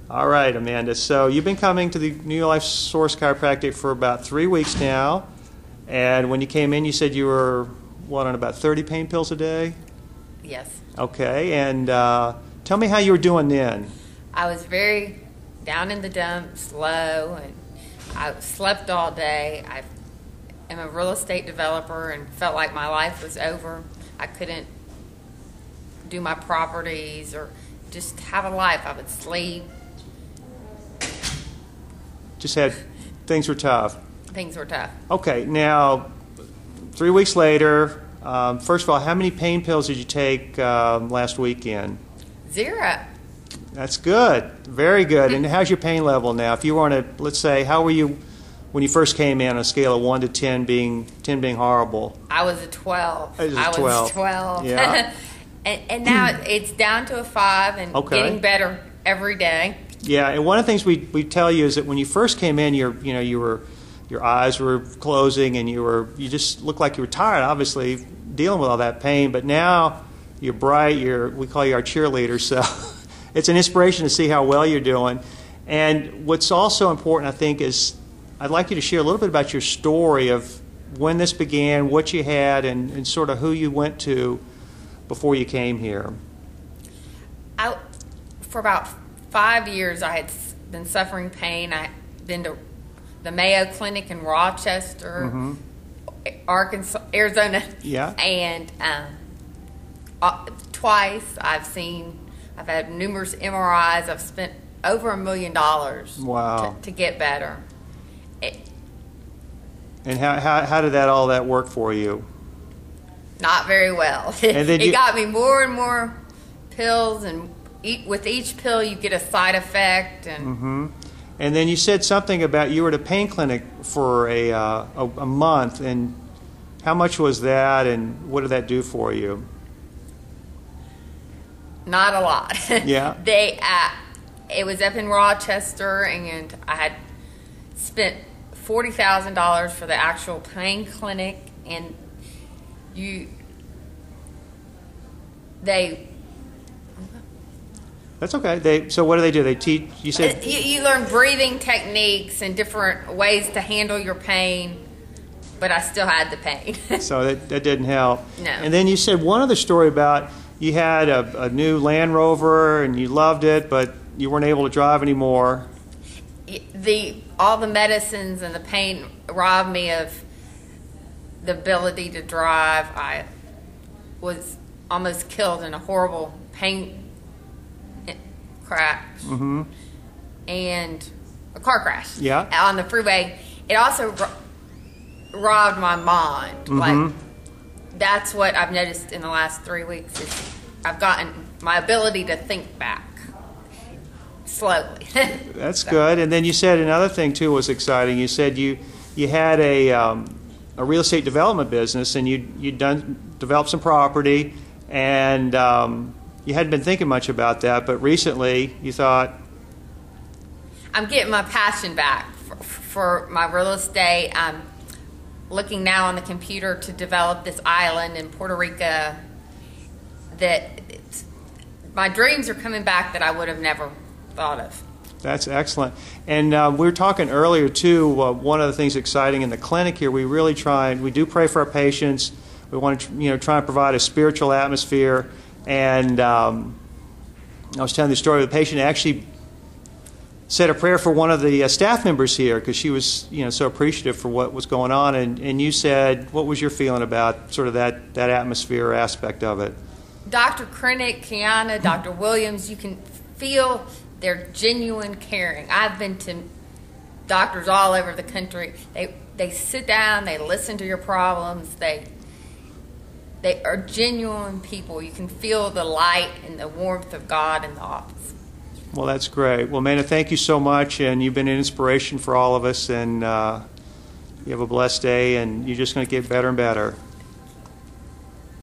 All right, Amanda. So you've been coming to the New Life Source Chiropractic for about 3 weeks now. And when you came in, you said you were, what, on about 30 pain pills a day? Yes. Okay. And tell me how you were doing then. I was very down in the dumps, low, and I slept all day. I am a real estate developer and felt like my life was over. I couldn't do my properties or just have a life. I would sleep. Things were tough. Things were tough. Okay, now 3 weeks later, first of all, how many pain pills did you take last weekend? 0. That's good, very good. And how's your pain level now? If you were on a, let's say, how were you when you first came in on a scale of 1 to 10 being horrible? I was a 12. I was 12. Yeah. and now it's down to a 5 and getting better every day. Yeah, and one of the things we tell you is that when you first came in, your eyes were closing and you just looked like you were tired, obviously dealing with all that pain. But now you're bright. We call you our cheerleader. So it's an inspiration to see how well you're doing. And what's also important, I think, is I'd like you to share a little bit about your story of when this began, what you had, and sort of who you went to before you came here. For about 5 years, I had been suffering pain. I'd been to the Mayo Clinic in Rochester, Arkansas, Arizona, and twice I've had numerous MRIs. I've spent over $1 million to get better. And how did all that work for you? Not very well. It got me more and more pills, and with each pill you get a side effect. And and then you said something about you were at a pain clinic for a month, and how much was that, and what did that do for you? Not a lot. Yeah. It was up in Rochester, and I had spent $40,000 for the actual pain clinic, and That's okay. So what do? They teach, you said? You learn breathing techniques and different ways to handle your pain, but I still had the pain. So that didn't help. No. And then you said one other story about you had a new Land Rover and you loved it, but you weren't able to drive anymore. All the medicines and the pain robbed me of the ability to drive. I was almost killed in a horrible pain crash and a car crash on the freeway. It also robbed my mind. Like, that's what I've noticed in the last 3 weeks is I've gotten my ability to think back slowly. That's good. And then you said another thing too was exciting. You said you had a real estate development business, and you'd developed some property, and you hadn't been thinking much about that, but recently you thought, I'm getting my passion back for my real estate. I'm looking now on the computer to develop this island in Puerto Rico that my dreams are coming back that I would have never thought of. That's excellent. And we were talking earlier too, one of the things exciting in the clinic here, we do pray for our patients. We want to try and provide a spiritual atmosphere. And I was telling the story of the patient actually said a prayer for one of the staff members here because she was so appreciative for what was going on. And you said, what was your feeling about sort of that atmosphere aspect of it? Dr. Krennick, Kiana, Dr. Williams, you can feel their genuine caring. I've been to doctors all over the country. They sit down, they listen to your problems, they are genuine people. You can feel the light and the warmth of God in the office. Well, that's great. Well, Amanda, thank you so much, and you've been an inspiration for all of us, and you have a blessed day, and you're just going to get better and better.